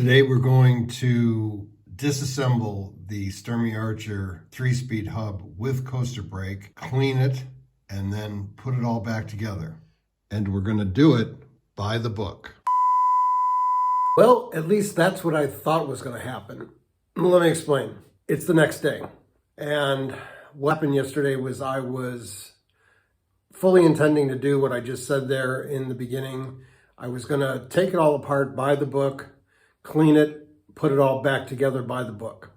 Today we're going to disassemble the Sturmey Archer 3-speed hub with coaster brake, clean it, and then put it all back together. And we're going to do it by the book. Well, at least that's what I thought was going to happen. Let me explain. It's the next day. And what happened yesterday was I was fully intending to do what I just said there in the beginning. I was going to take it all apart by the book, clean it, put it all back together by the book.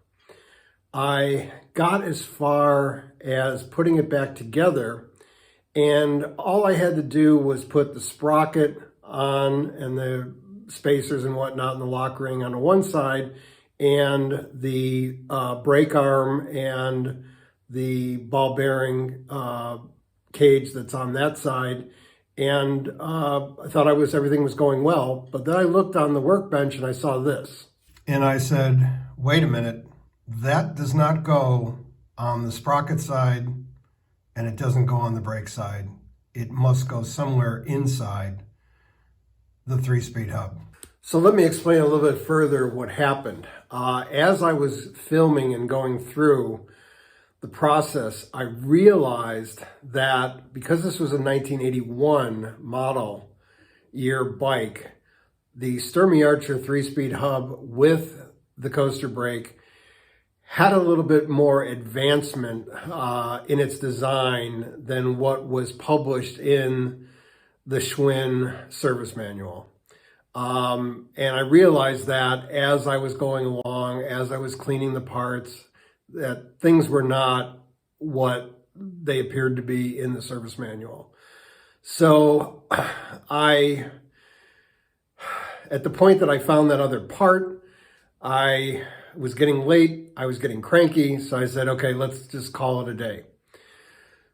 I got as far as putting it back together, and all I had to do was put the sprocket on and the spacers and whatnot in the lock ring on the one side, and the brake arm and the ball bearing cage that's on that side. And I thought everything was going well, but then I looked on the workbench and I saw this. And I said, wait a minute, that does not go on the sprocket side and it doesn't go on the brake side. It must go somewhere inside the 3-speed hub. So let me explain a little bit further what happened. As I was filming and going through the process, I realized that because this was a 1981 model year bike, the Sturmey Archer 3-speed hub with the coaster brake had a little bit more advancement in its design than what was published in the Schwinn service manual. And I realized that as I was going along, as I was cleaning the parts, that things were not what they appeared to be in the service manual. So at the point that I found that other part, I was getting late, I was getting cranky, so I said, okay, let's just call it a day.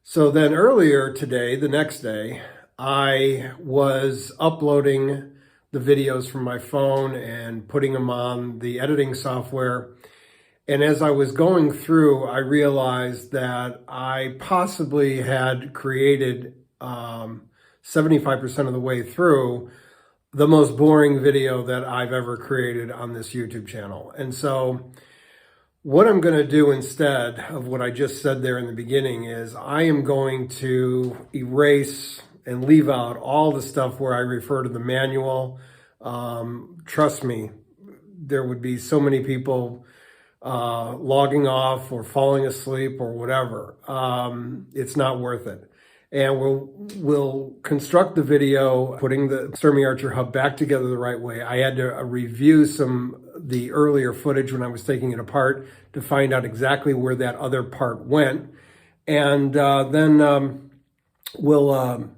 So then earlier today, the next day, I was uploading the videos from my phone and putting them on the editing software. And as I was going through, I realized that I possibly had created 75% of the way through the most boring video that I've ever created on this YouTube channel. And so what I'm going to do instead of what I just said there in the beginning is I am going to erase and leave out all the stuff where I refer to the manual. Trust me, there would be so many people logging off or falling asleep or whatever. It's not worth it. And we'll construct the video, putting the Sturmey Archer hub back together the right way. I had to review the earlier footage when I was taking it apart to find out exactly where that other part went. And then we'll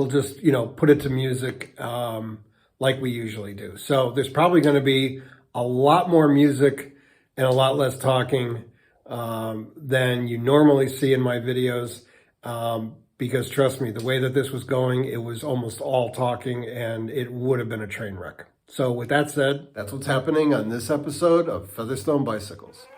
just, put it to music like we usually do. So there's probably going to be a lot more music and a lot less talking than you normally see in my videos. Because trust me, the way that this was going, it was almost all talking and it would have been a train wreck. So with that said, that's what's happening on this episode of Featherstone Bicycles.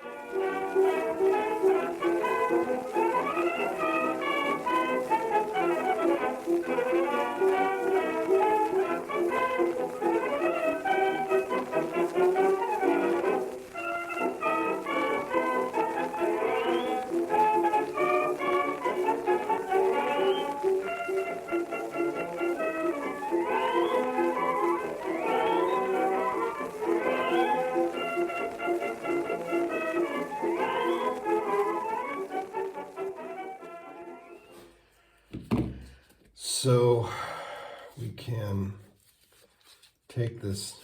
So we can take this,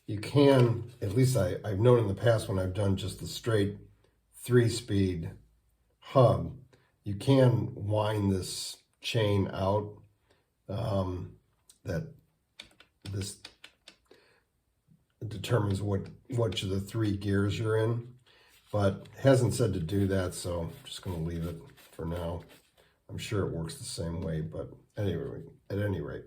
you can, at least I've known in the past when I've done just the straight 3-speed hub, you can wind this chain out, that this determines which of the 3 gears you're in, but it hasn't said to do that, so I'm just going to leave it for now. I'm sure it works the same way, but at any rate,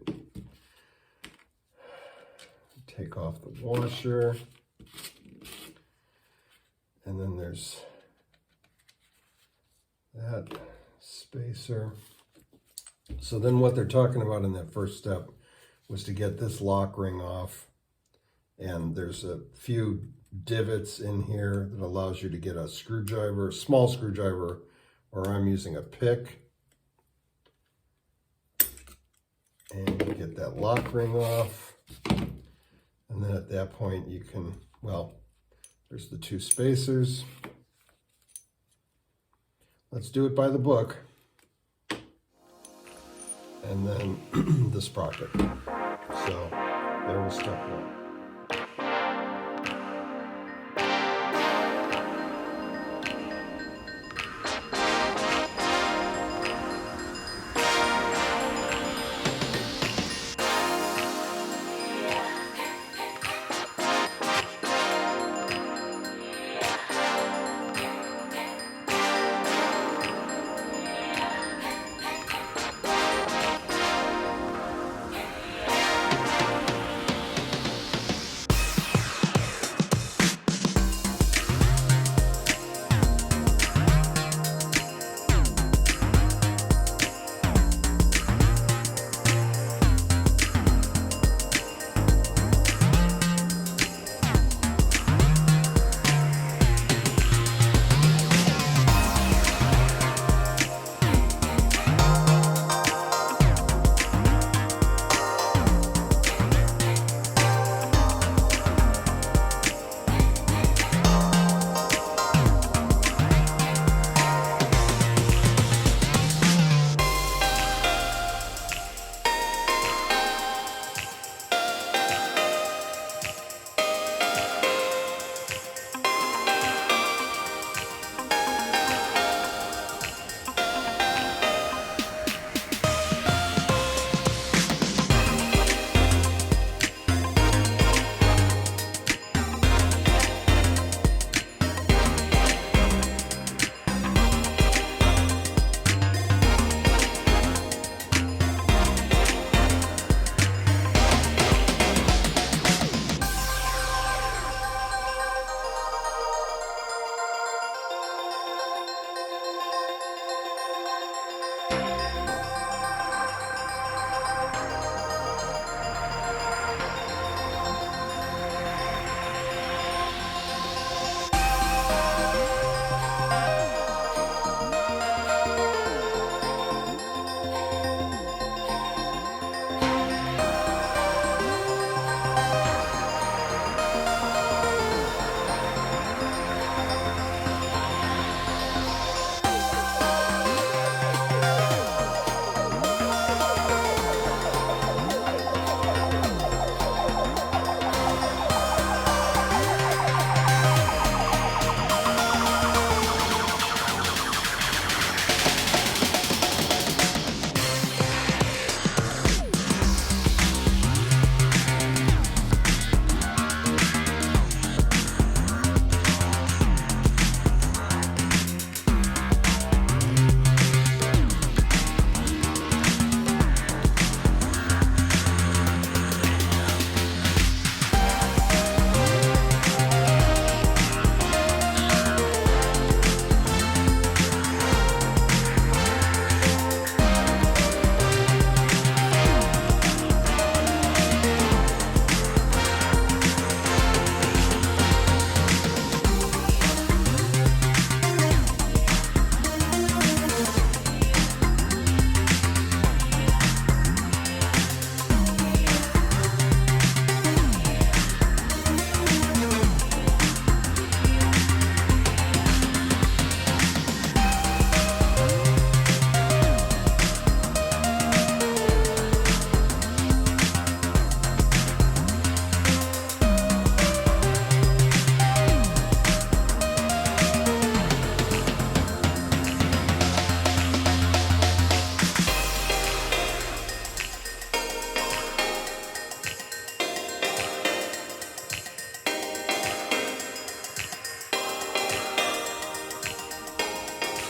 take off the washer, and then there's that spacer. So then what they're talking about in that first step, was to get this lock ring off. And there's a few divots in here that allows you to get a screwdriver, a small screwdriver, or I'm using a pick. And you get that lock ring off. And then at that point you can, well, there's the two spacers. Let's do it by the book. And then the sprocket. So there was step one.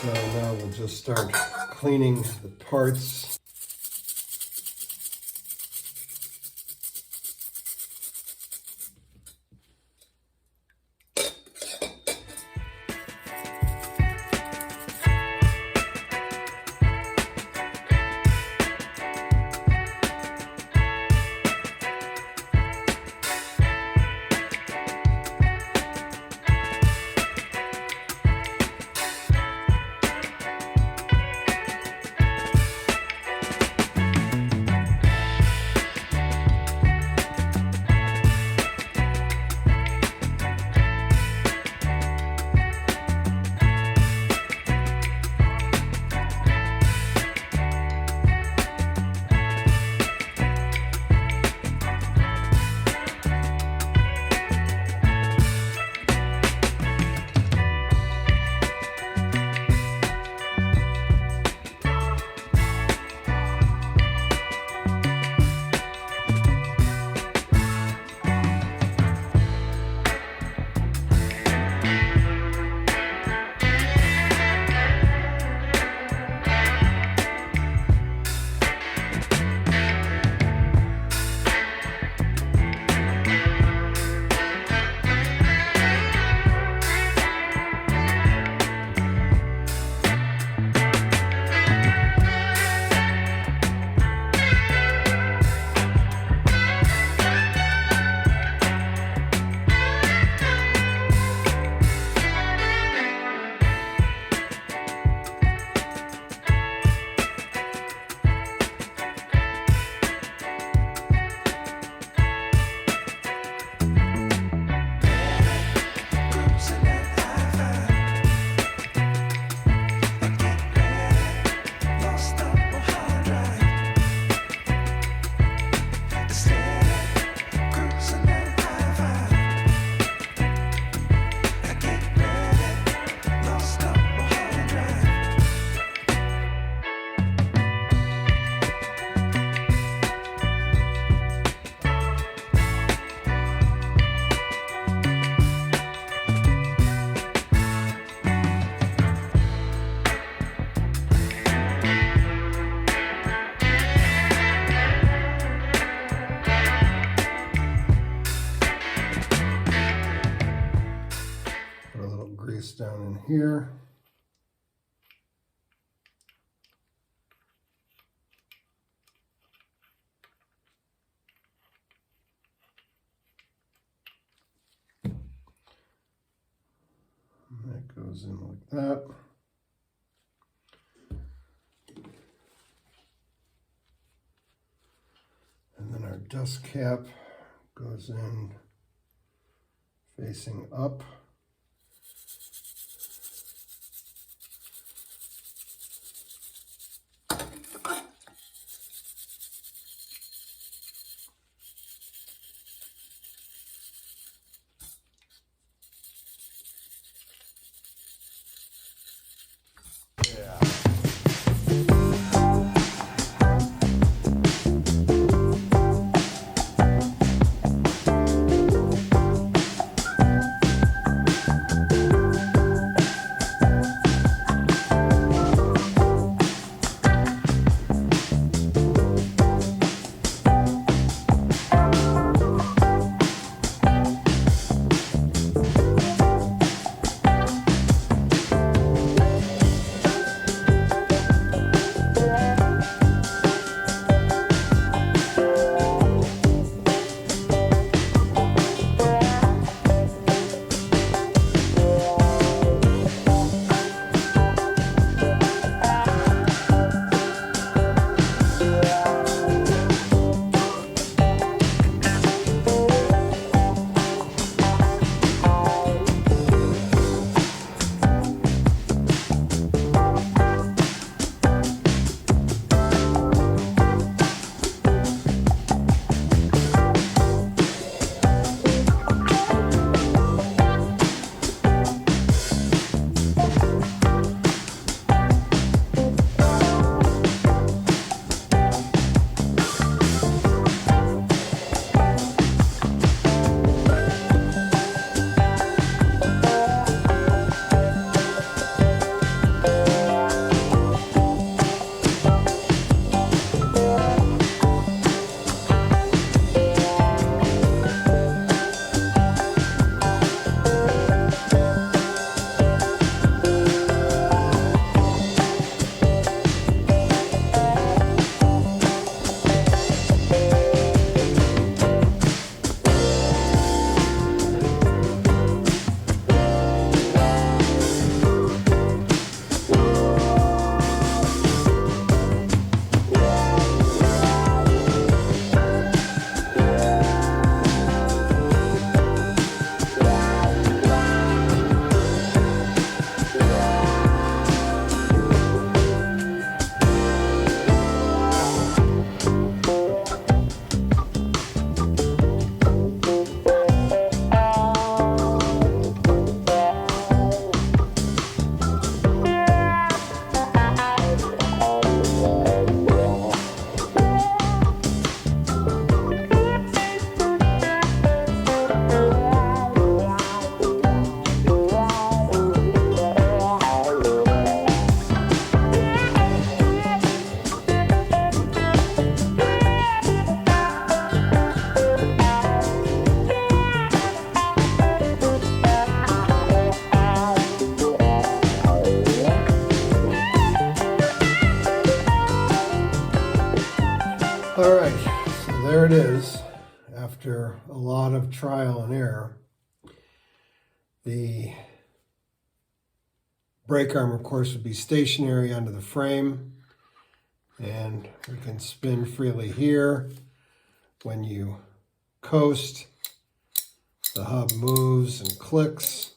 So now we'll just start cleaning the parts. down here. And that goes in like that. And then our dust cap goes in facing up. All right, so there it is. After a lot of trial and error, the brake arm, of course, would be stationary under the frame, and we can spin freely here. When you coast, the hub moves and clicks,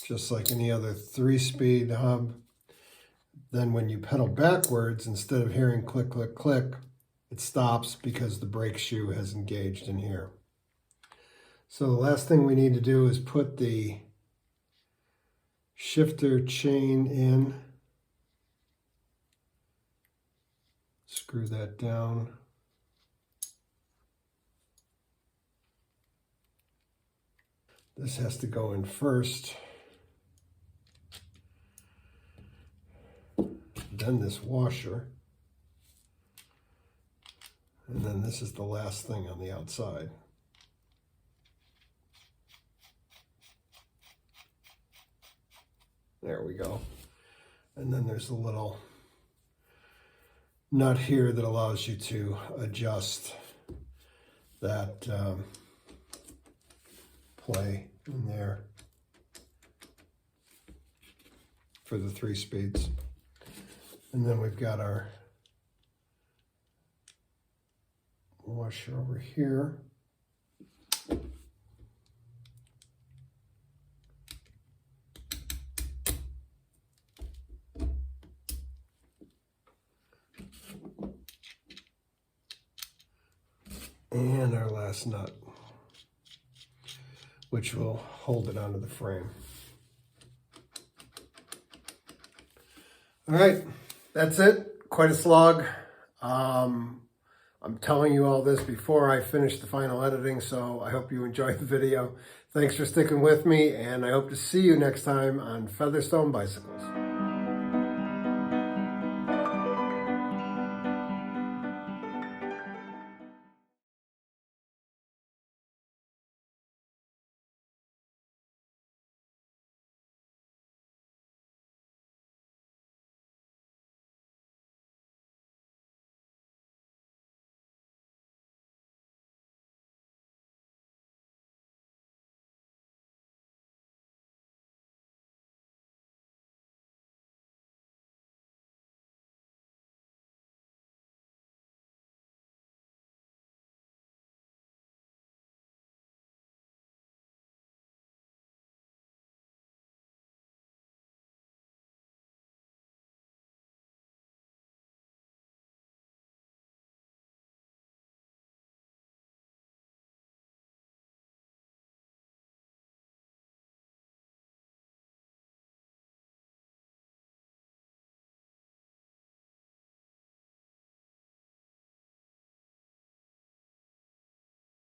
just like any other 3-speed hub. Then when you pedal backwards, instead of hearing click, click, click, it stops because the brake shoe has engaged in here. So the last thing we need to do is put the shifter chain in. Screw that down. This has to go in first. Then this washer. And then this is the last thing on the outside. There we go. And then there's a little nut here that allows you to adjust that play in there for the 3 speeds. And then we've got our washer over here. And our last nut, which will hold it onto the frame. All right, that's it. Quite a slog. I'm telling you all this before I finish the final editing, so I hope you enjoyed the video. Thanks for sticking with me, and I hope to see you next time on Featherstone Bicycles.